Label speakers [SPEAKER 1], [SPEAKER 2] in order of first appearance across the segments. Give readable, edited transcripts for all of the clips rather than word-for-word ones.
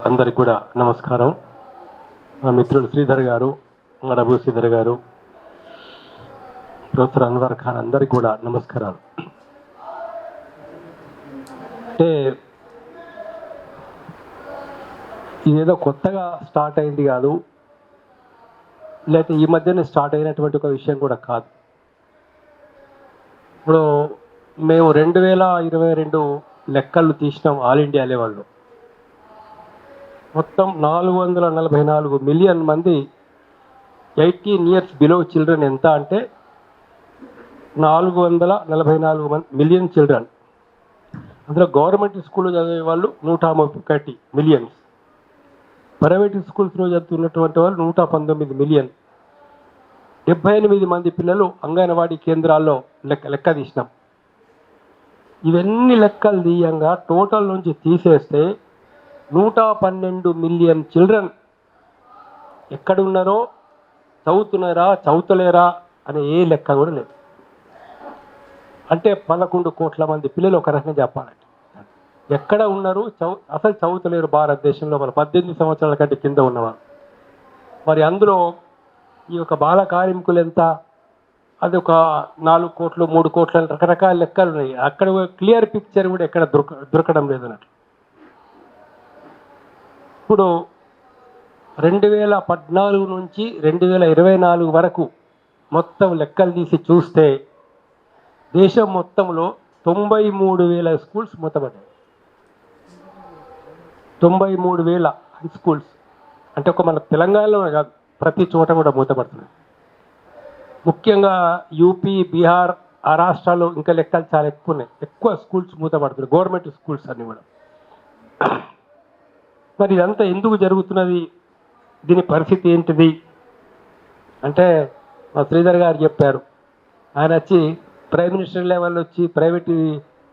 [SPEAKER 1] అందరికి కూడా నమస్కారం. మా మిత్రుడు శ్రీధర్ గారు, రఘు శ్రీధర్ గారు, ప్రొఫెసర్ అన్వర్ ఖాన్ అందరికి కూడా నమస్కారాలు. అంటే ఇదేదో కొత్తగా స్టార్ట్ అయింది కాదు, లేకపోతే ఈ మధ్యనే స్టార్ట్ అయినటువంటి ఒక విషయం కూడా కాదు. ఇప్పుడు మేము 2022 లెక్కలు తీసినాం ఆల్ ఇండియా లెవెల్లో. మొత్తం 444 మిలియన్ మంది 18 ఇయర్స్ బిలో చిల్డ్రన్ ఎంత అంటే 444 మిలియన్ చిల్డ్రన్. అందులో గవర్నమెంట్ స్కూల్లో చదివే వాళ్ళు 131 మిలియన్స్, ప్రైవేట్ స్కూల్స్లో చదువుతున్నటువంటి వాళ్ళు 119 మిలియన్. 78 మంది పిల్లలు అంగన్వాడీ కేంద్రాల్లో లెక్క తీసినాం. ఇవన్నీ లెక్కలు తీయంగా టోటల్ నుంచి తీసేస్తే 112 మిలియన్ చిల్డ్రన్ ఎక్కడున్నారో, చదువుతున్నారా చదువుతలేరా అనే ఏ లెక్క కూడా లేదు. అంటే 11 కోట్ల మంది పిల్లలు ఒక రకంగా చెప్పాలంటే ఎక్కడ ఉన్నారు, అసలు చదువుతలేరు భారతదేశంలో. మన 18 సంవత్సరాల కంటే కింద ఉన్నవారు. మరి అందులో ఈ యొక్క బాల కార్మికులు ఎంత, అది ఒక 4 కోట్లు 3 కోట్ల రకరకాల లెక్కలు ఉన్నాయి. అక్కడ క్లియర్ పిక్చర్ కూడా ఎక్కడ దొరకడం లేదన్నట్టు. ఇప్పుడు 2014 నుంచి 2024 వరకు మొత్తం లెక్కలు తీసి చూస్తే దేశం మొత్తంలో 93,000 స్కూల్స్ మూతపడ్డాయి. 93,000 స్కూల్స్ అంటే ఒక మన తెలంగాణలో కాదు, ప్రతి చోట కూడా మూతపడుతున్నాయి. ముఖ్యంగా యూపీ, బీహార్ ఆ రాష్ట్రాల్లో ఇంకా లెక్కలు చాలా ఎక్కువ ఉన్నాయి. ఎక్కువ స్కూల్స్ మూతపడుతున్నాయి, గవర్నమెంట్ స్కూల్స్ అన్నీ కూడా. మరి ఇదంతా ఎందుకు జరుగుతున్నది, దీని పరిస్థితి ఏంటిది అంటే మా శ్రీధర్ గారు చెప్పారు. ఆయన వచ్చి ప్రైమ్ మినిస్టర్ లెవెల్లో వచ్చి ప్రైవేట్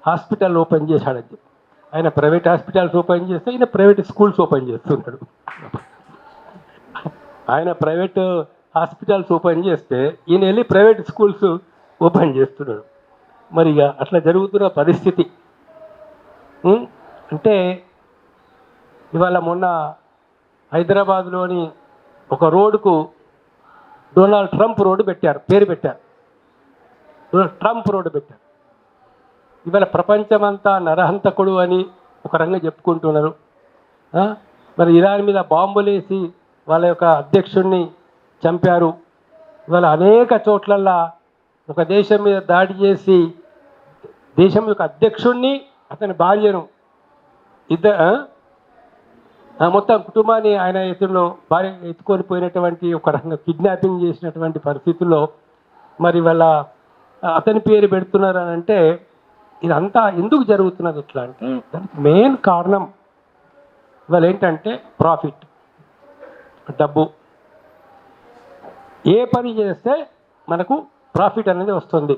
[SPEAKER 1] హాస్పిటల్ ఓపెన్ చేశాడని చెప్పి. ఆయన ప్రైవేట్ హాస్పిటల్స్ ఓపెన్ చేస్తే ఈయన ప్రైవేట్ స్కూల్స్ ఓపెన్ చేస్తున్నాడు. ఆయన ప్రైవేట్ హాస్పిటల్స్ ఓపెన్ చేస్తే ఈయన వెళ్ళి ప్రైవేట్ స్కూల్స్ ఓపెన్ చేస్తున్నాడు. మరి ఇక అట్లా జరుగుతున్న పరిస్థితి. అంటే ఇవాళ మొన్న హైదరాబాద్లోని ఒక రోడ్డుకు డొనాల్డ్ ట్రంప్ రోడ్డు పెట్టారు, పేరు పెట్టారు, ట్రంప్ రోడ్డు పెట్టారు. ఇవాళ ప్రపంచమంతా నరహంతకుడు అని ఒక రంగం చెప్పుకుంటున్నారు. మరి ఇరాన్ మీద బాంబులేసి వాళ్ళ యొక్క అధ్యక్షుడిని చంపారు. ఇవాళ అనేక చోట్లల్లా ఒక దేశం మీద దాడి చేసి దేశం యొక్క అధ్యక్షుడిని, అతని భార్యను, మొత్తం కుటుంబాన్ని ఆయన ఎత్తులో భార్య ఎత్తుకొని పోయినటువంటి ఒక రకంగా కిడ్నాపింగ్ చేసినటువంటి పరిస్థితుల్లో మరి వాళ్ళ అతని పేరు పెడుతున్నారు అని అంటే ఇదంతా ఎందుకు జరుగుతున్నది ఎట్లా అంటే దానికి మెయిన్ కారణం ఇవాళ ఏంటంటే ప్రాఫిట్, డబ్బు. ఏ పని చేస్తే మనకు ప్రాఫిట్ అనేది వస్తుంది.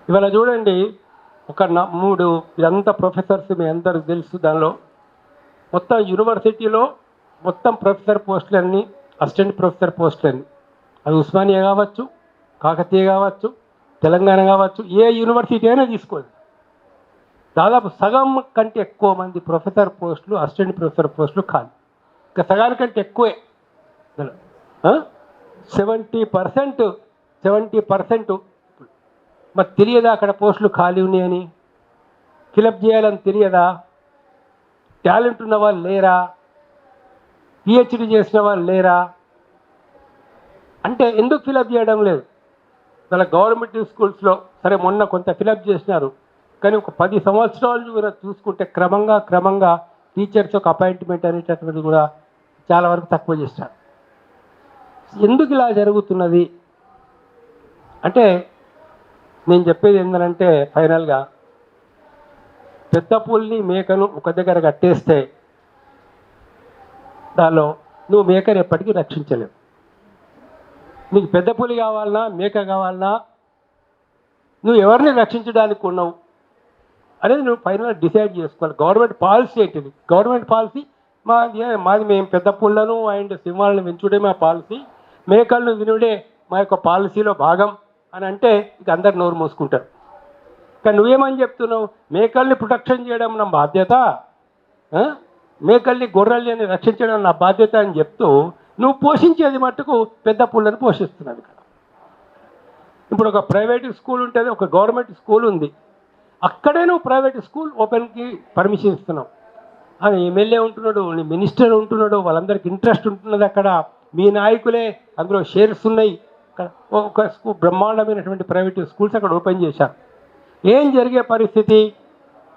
[SPEAKER 1] ఇవాళ చూడండి, ఒక 3 ఇదంతా ప్రొఫెసర్స్ మీ అందరికి తెలుసు. దానిలో మొత్తం యూనివర్సిటీలో మొత్తం ప్రొఫెసర్ పోస్టులన్నీ, అసిస్టెంట్ ప్రొఫెసర్ పోస్టులన్నీ, అది ఉస్మానియా కావచ్చు, కాకతీయ కావచ్చు, తెలంగాణ కావచ్చు, ఏ యూనివర్సిటీ అయినా తీసుకోండి, దాదాపు సగం కంటే ఎక్కువ మంది ప్రొఫెసర్ పోస్టులు, అసిస్టెంట్ ప్రొఫెసర్ పోస్టులు ఖాళీ. ఇంకా సగానికంటే ఎక్కువే, 70%. మరి తెలియదా అక్కడ పోస్టులు ఖాళీ ఉన్నాయని? ఫిలప్ చేయాలని తెలియదా? టాలెంట్ ఉన్న వాళ్ళు లేరా? పిహెచ్డి చేసిన వాళ్ళు లేరా? అంటే ఎందుకు ఫిలప్ చేయడం లేదు? వాళ్ళ గవర్నమెంట్ స్కూల్స్లో సరే మొన్న కొంత ఫిలప్ చేసినారు, కానీ ఒక 10 సంవత్సరాలు కూడా చూసుకుంటే క్రమంగా టీచర్స్ ఒక అపాయింట్మెంట్ అనేటటువంటిది కూడా చాలా వరకు తక్కువ చేస్తారు. ఎందుకు ఇలా జరుగుతున్నది అంటే నేను చెప్పేది ఏంటంటే ఫైనల్గా పెద్ద పుల్ని, మేకను ఒక దగ్గర కట్టేస్తే దానిలో నువ్వు మేకను ఎప్పటికీ రక్షించలేవు. నీకు పెద్ద పులి కావాలన్నా, మేక కావాలన్నా, నువ్వు ఎవరిని రక్షించడానికి ఉన్నావు అనేది నువ్వు ఫైనల్గా డిసైడ్ చేసుకోవాలి. గవర్నమెంట్ పాలసీ ఏంటిది? గవర్నమెంట్ పాలసీ మాది మేము పెద్ద పుల్లను అండ్ సింహాలను పెంచుడే మా పాలసీ, మేకలను వినుడే మా యొక్క పాలసీలో భాగం అని అంటే ఇక అందరు నోరు మూసుకుంటారు. కానీ నువ్వేమని చెప్తున్నావు? మేకల్ని ప్రొటెక్షన్ చేయడం నా బాధ్యత, మేకల్ని గొర్రెల్ని అని రక్షించడం నా బాధ్యత అని చెప్తూ నువ్వు పోషించేది మట్టుకు పెద్ద పుల్లని పోషిస్తున్నావు ఇక్కడ. ఇప్పుడు ఒక ప్రైవేట్ స్కూల్ ఉంటుంది, ఒక గవర్నమెంట్ స్కూల్ ఉంది, అక్కడే నువ్వు ప్రైవేట్ స్కూల్ ఓపెన్కి పర్మిషన్ ఇస్తున్నావు. అని ఎమ్మెల్యే ఉంటున్నాడు, మినిస్టర్ ఉంటున్నాడు, వాళ్ళందరికీ ఇంట్రెస్ట్ ఉంటున్నది అక్కడ, మీ నాయకులే అందులో షేర్స్ ఉన్నాయి. అక్కడ ఒక స్కూల్ బ్రహ్మాండమైనటువంటి ప్రైవేట్ స్కూల్స్ అక్కడ ఓపెన్ చేశారు. ఏం జరిగే పరిస్థితి?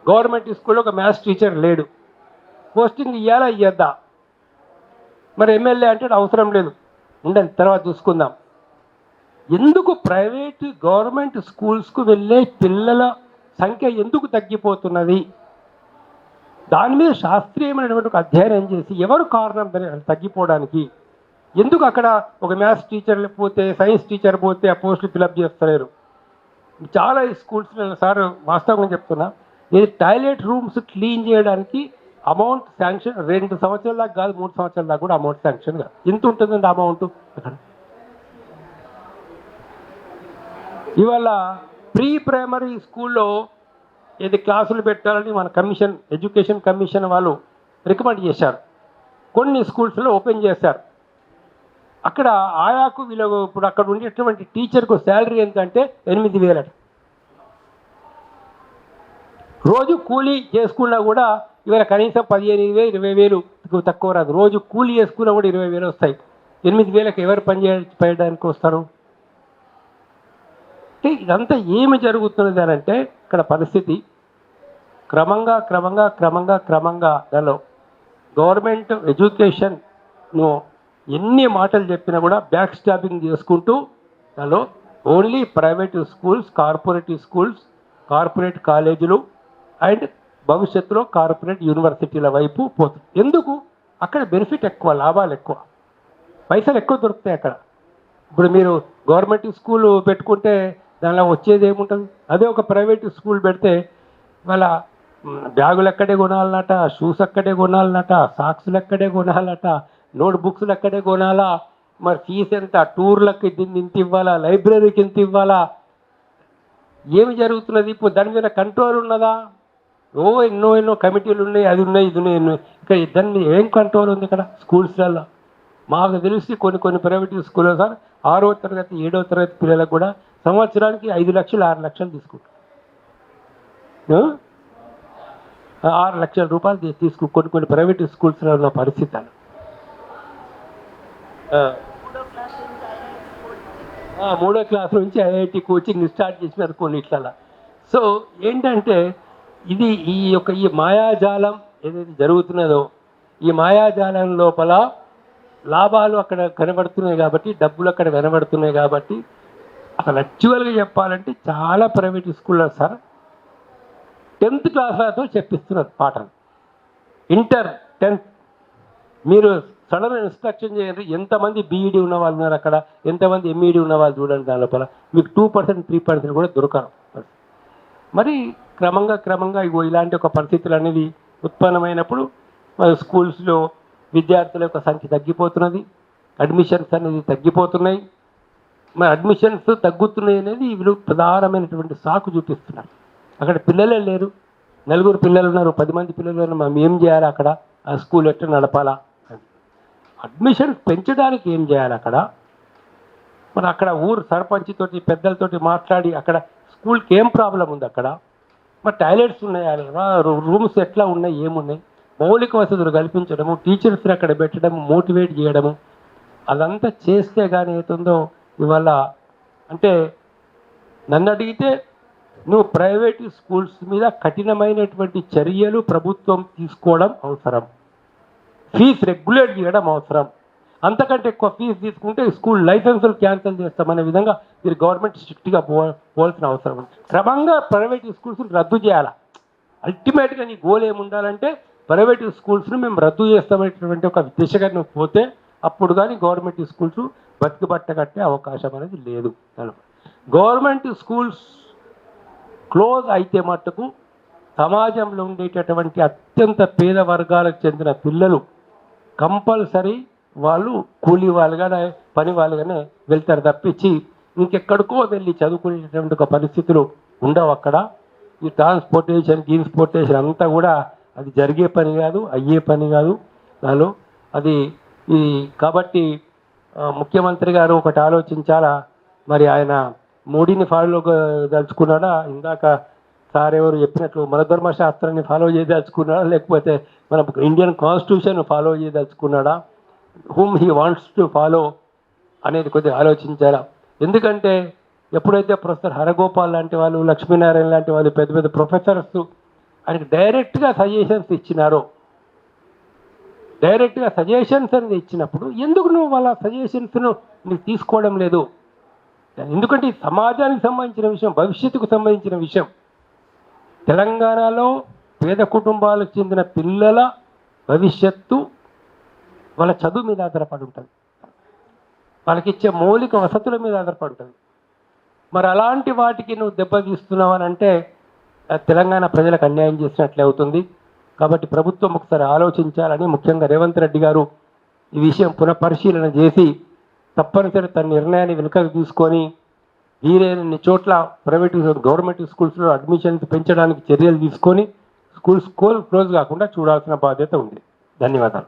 [SPEAKER 1] గవర్నమెంట్ స్కూల్లో ఒక మ్యాథ్స్ టీచర్ లేడు, పోస్టింగ్ ఇవ్వాలా ఇవ్వద్దా? మరి ఎమ్మెల్యే అంటే అవసరం లేదు, ఉండండి తర్వాత చూసుకుందాం. ఎందుకు ప్రైవేట్ గవర్నమెంట్ స్కూల్స్కు వెళ్ళే పిల్లల సంఖ్య ఎందుకు తగ్గిపోతున్నది? దాని మీద శాస్త్రీయమైనటువంటి ఒక అధ్యయనం చేసి ఎవరు కారణం తగ్గిపోవడానికి? ఎందుకు అక్కడ ఒక మ్యాథ్స్ టీచర్ పోతే, సైన్స్ టీచర్ పోతే ఆ పోస్టులు ఫిలప్ చేస్తలేరు? చాలా స్కూల్స్లో సార్ వాస్తవంగా చెప్తున్నా, ఇది టాయిలెట్ రూమ్స్ క్లీన్ చేయడానికి అమౌంట్ శాంక్షన్ 2 సంవత్సరాల దాకా కాదు, 3 సంవత్సరాల దాకా కూడా అమౌంట్ శాంక్షన్ కాదు. ఎంత ఉంటుందండి అమౌంట్ అక్కడ? ఇవాళ ప్రీ ప్రైమరీ స్కూల్లో ఏది క్లాసులు పెట్టాలని మన కమిషన్, ఎడ్యుకేషన్ కమిషన్ వాళ్ళు రికమెండ్ చేశారు. కొన్ని స్కూల్స్లో ఓపెన్ చేశారు. అక్కడ ఆయాకు వీళ్ళు ఇప్పుడు అక్కడ ఉండేటువంటి టీచర్కు శాలరీ ఎంతంటే 8,000. రోజు కూలీ చేసుకున్నా కూడా ఇవాళ కనీసం 15,000, 20,000 తక్కువ రాదు. రోజు కూలీ చేసుకున్నా కూడా 20,000 వస్తాయి. 8,000కి ఎవరు పనిచేయడానికి వస్తారు? అంటే ఇదంతా ఏమి జరుగుతున్నది అని అంటే ఇక్కడ పరిస్థితి క్రమంగా దానిలో గవర్నమెంట్ ఎడ్యుకేషన్ను ఎన్ని మాటలు చెప్పినా కూడా బ్యాక్ స్టాపింగ్ చేసుకుంటూ దానిలో ఓన్లీ ప్రైవేట్ స్కూల్స్, కార్పొరేట్ కాలేజీలు అండ్ భవిష్యత్తులో కార్పొరేట్ యూనివర్సిటీల వైపు పోతుంది. ఎందుకు? అక్కడ బెనిఫిట్ ఎక్కువ, లాభాలు ఎక్కువ, పైసలు ఎక్కువ దొరుకుతాయి అక్కడ. ఇప్పుడు మీరు గవర్నమెంట్ స్కూల్ పెట్టుకుంటే దానిలో వచ్చేది ఏముంటుంది? అదే ఒక ప్రైవేట్ స్కూల్ పెడితే వాళ్ళ బ్యాగులు ఎక్కడే కొనాలన్నట, షూస్ అక్కడే కొనాలన్నట, సాక్స్లు ఎక్కడే కొనాలట, నోట్ బుక్స్లు ఎక్కడే కొనాలా, మరి ఫీజు ఎంత, టూర్లకి ఇంత ఇవ్వాలా, లైబ్రరీకి ఎంత ఇవ్వాలా, ఏమి జరుగుతున్నది? ఇప్పుడు దాని మీద కంట్రోల్ ఉన్నదా? ఎన్నో కమిటీలు ఉన్నాయి, అది ఉన్నాయి, ఇది ఉన్నాయి. ఇక్కడ దాని మీద ఏం కంట్రోల్ ఉంది ఇక్కడ స్కూల్స్లలో? మాకు తెలిసి కొన్ని ప్రైవేట్ స్కూల్లో సార్ 6వ తరగతి 7వ తరగతి పిల్లలకు కూడా సంవత్సరానికి 5 లక్షలు 6 లక్షలు తీసుకుంటారు. 6 లక్షల రూపాయలు కొన్ని ప్రైవేట్ స్కూల్స్లో ఉన్న పరిస్థితులు. 3వ క్లాస్ నుంచి ఐఐటి కోచింగ్ స్టార్ట్ చేసినారు కొన్నిట్లలో. సో ఏంటంటే ఈ మాయాజాలం ఏదైతే జరుగుతున్నదో, ఈ మాయాజాలం లోపల లాభాలు అక్కడ కనబడుతున్నాయి కాబట్టి, డబ్బులు అక్కడ కనబడుతున్నాయి కాబట్టి, అసలు యాక్చువల్గా చెప్పాలంటే చాలా ప్రైవేట్ స్కూల్లో సార్ 10th క్లాస్తో చెప్పిస్తున్నారు పాఠం. ఇంటర్ 10th మీరు సడన్ ఇన్స్ట్రక్షన్ చేయండి, ఎంతమంది బీఈడీ ఉన్న వాళ్ళు ఉన్నారు అక్కడ, ఎంతమంది ఎంఈడీ ఉన్న వాళ్ళు చూడండి. దాని లోపల మీకు 2%, 3% కూడా దొరకరు. మరి క్రమంగా ఇలాంటి ఒక పరిస్థితులు అనేది ఉత్పన్నమైనప్పుడు స్కూల్స్లో విద్యార్థుల యొక్క సంఖ్య తగ్గిపోతున్నది, అడ్మిషన్స్ అనేది తగ్గిపోతున్నాయి. మరి అడ్మిషన్స్ తగ్గుతున్నాయి అనేది వీళ్ళు ప్రధానమైనటువంటి సాకు చూపిస్తున్నారు. అక్కడ పిల్లలే లేరు, 4 పిల్లలు ఉన్నారు, 10 మంది పిల్లలు ఉన్నారు, మనం ఏం చేయాలి అక్కడ? ఆ స్కూల్ ఎట్లా నడపాలా? అడ్మిషన్స్ పెంచడానికి ఏం చేయాలి అక్కడ? మరి అక్కడ ఊరు సర్పంచ్ తోటి, పెద్దలతోటి మాట్లాడి అక్కడ స్కూల్కి ఏం ప్రాబ్లం ఉంది అక్కడ? మరి టాయిలెట్స్ ఉన్నాయా, రూమ్స్ ఎట్లా ఉన్నాయి, ఏమున్నాయి, మౌలిక వసతులు కల్పించడము, టీచర్స్ని అక్కడ పెట్టడము, మోటివేట్ చేయడము, అదంతా చేస్తే కానీ అవుతుందో ఇవాళ. అంటే నన్ను అడిగితే నువ్వు ప్రైవేట్ స్కూల్స్ మీద కఠినమైనటువంటి చర్యలు ప్రభుత్వం తీసుకోవడం అవసరం, ఫీజు రెగ్యులేట్ చేయడం అవసరం. అంతకంటే ఎక్కువ ఫీజు తీసుకుంటే స్కూల్ లైసెన్సులు క్యాన్సిల్ చేస్తామనే విధంగా మీరు గవర్నమెంట్ స్ట్రిక్ట్గా పోవాల్సిన అవసరం ఉంది. క్రమంగా ప్రైవేట్ స్కూల్స్ని రద్దు చేయాలి. అల్టిమేట్గా నీ గోల్ ఏముండాలంటే ప్రైవేట్ స్కూల్స్ను మేము రద్దు చేస్తామనేటువంటి ఒక దిశగా నువ్వు పోతే అప్పుడు కానీ గవర్నమెంట్ స్కూల్స్ బతికిబట్ట కట్టే అవకాశం అనేది లేదు. గవర్నమెంట్ స్కూల్స్ క్లోజ్ అయితే మట్టుకు సమాజంలో ఉండేటటువంటి అత్యంత పేద వర్గాలకు చెందిన పిల్లలు కంపల్సరీ వాళ్ళు కూలీ వాళ్ళుగానే, పని వాళ్ళుగానే వెళ్తారు తప్పించి ఇంకెక్కడికో వెళ్ళి చదువుకునేటటువంటి ఒక పరిస్థితులు ఉండవు అక్కడ. ఈ ట్రాన్స్పోర్టేషన్ అంతా కూడా అది జరిగే పని కాదు, అయ్యే పని కాదు దానిలో. అది ఈ కాబట్టి ముఖ్యమంత్రి గారు ఒకటి ఆలోచించాలా, మరి ఆయన మోడీని ఫాలో దలుచుకున్నాడా, ఇందాక సార్ ఎవరు చెప్పినట్లు మన ధర్మశాస్త్రాన్ని ఫాలో చేయదలుచుకున్నాడా, లేకపోతే మన ఇండియన్ కాన్స్టిట్యూషన్ ఫాలో చేయదలుచుకున్నాడా, whom he wants to follow అనేది కొద్దిగా ఆలోచించారా. ఎందుకంటే ఎప్పుడైతే ప్రొఫెసర్ హరగోపాల్ లాంటి వాళ్ళు, లక్ష్మీనారాయణ లాంటి వాళ్ళు పెద్ద పెద్ద ప్రొఫెసర్స్ ఆయనకి డైరెక్ట్గా సజెషన్స్ ఇచ్చినారో, డైరెక్ట్గా సజెషన్స్ అనేది ఇచ్చినప్పుడు ఎందుకు నువ్వు వాళ్ళ సజెషన్స్ను నీకు తీసుకోవడం లేదు? ఎందుకంటే ఈ సమాజానికి సంబంధించిన విషయం, భవిష్యత్తుకు సంబంధించిన విషయం. తెలంగాణలో పేద కుటుంబాలకు చెందిన పిల్లల భవిష్యత్తు వాళ్ళ చదువు మీద ఆధారపడి ఉంటుంది, వాళ్ళకి ఇచ్చే మౌలిక వసతుల మీద ఆధారపడి ఉంటుంది. మరి అలాంటి వాటికి నువ్వు దెబ్బతీస్తున్నావు అని అంటే తెలంగాణ ప్రజలకు అన్యాయం చేసినట్లే అవుతుంది. కాబట్టి ప్రభుత్వం ఒకసారి ఆలోచించాలని, ముఖ్యంగా రేవంత్ రెడ్డి గారు ఈ విషయం పునఃపరిశీలన చేసి తప్పనిసరి తన నిర్ణయాన్ని వెనుకకు తీసుకొని వీలైనన్ని చోట్ల ప్రైవేటు గవర్నమెంట్ స్కూల్స్లో అడ్మిషన్స్ పెంచడానికి చర్యలు తీసుకొని స్కూల్ క్లోజ్ కాకుండా చూడాల్సిన బాధ్యత ఉంది. ధన్యవాదాలు.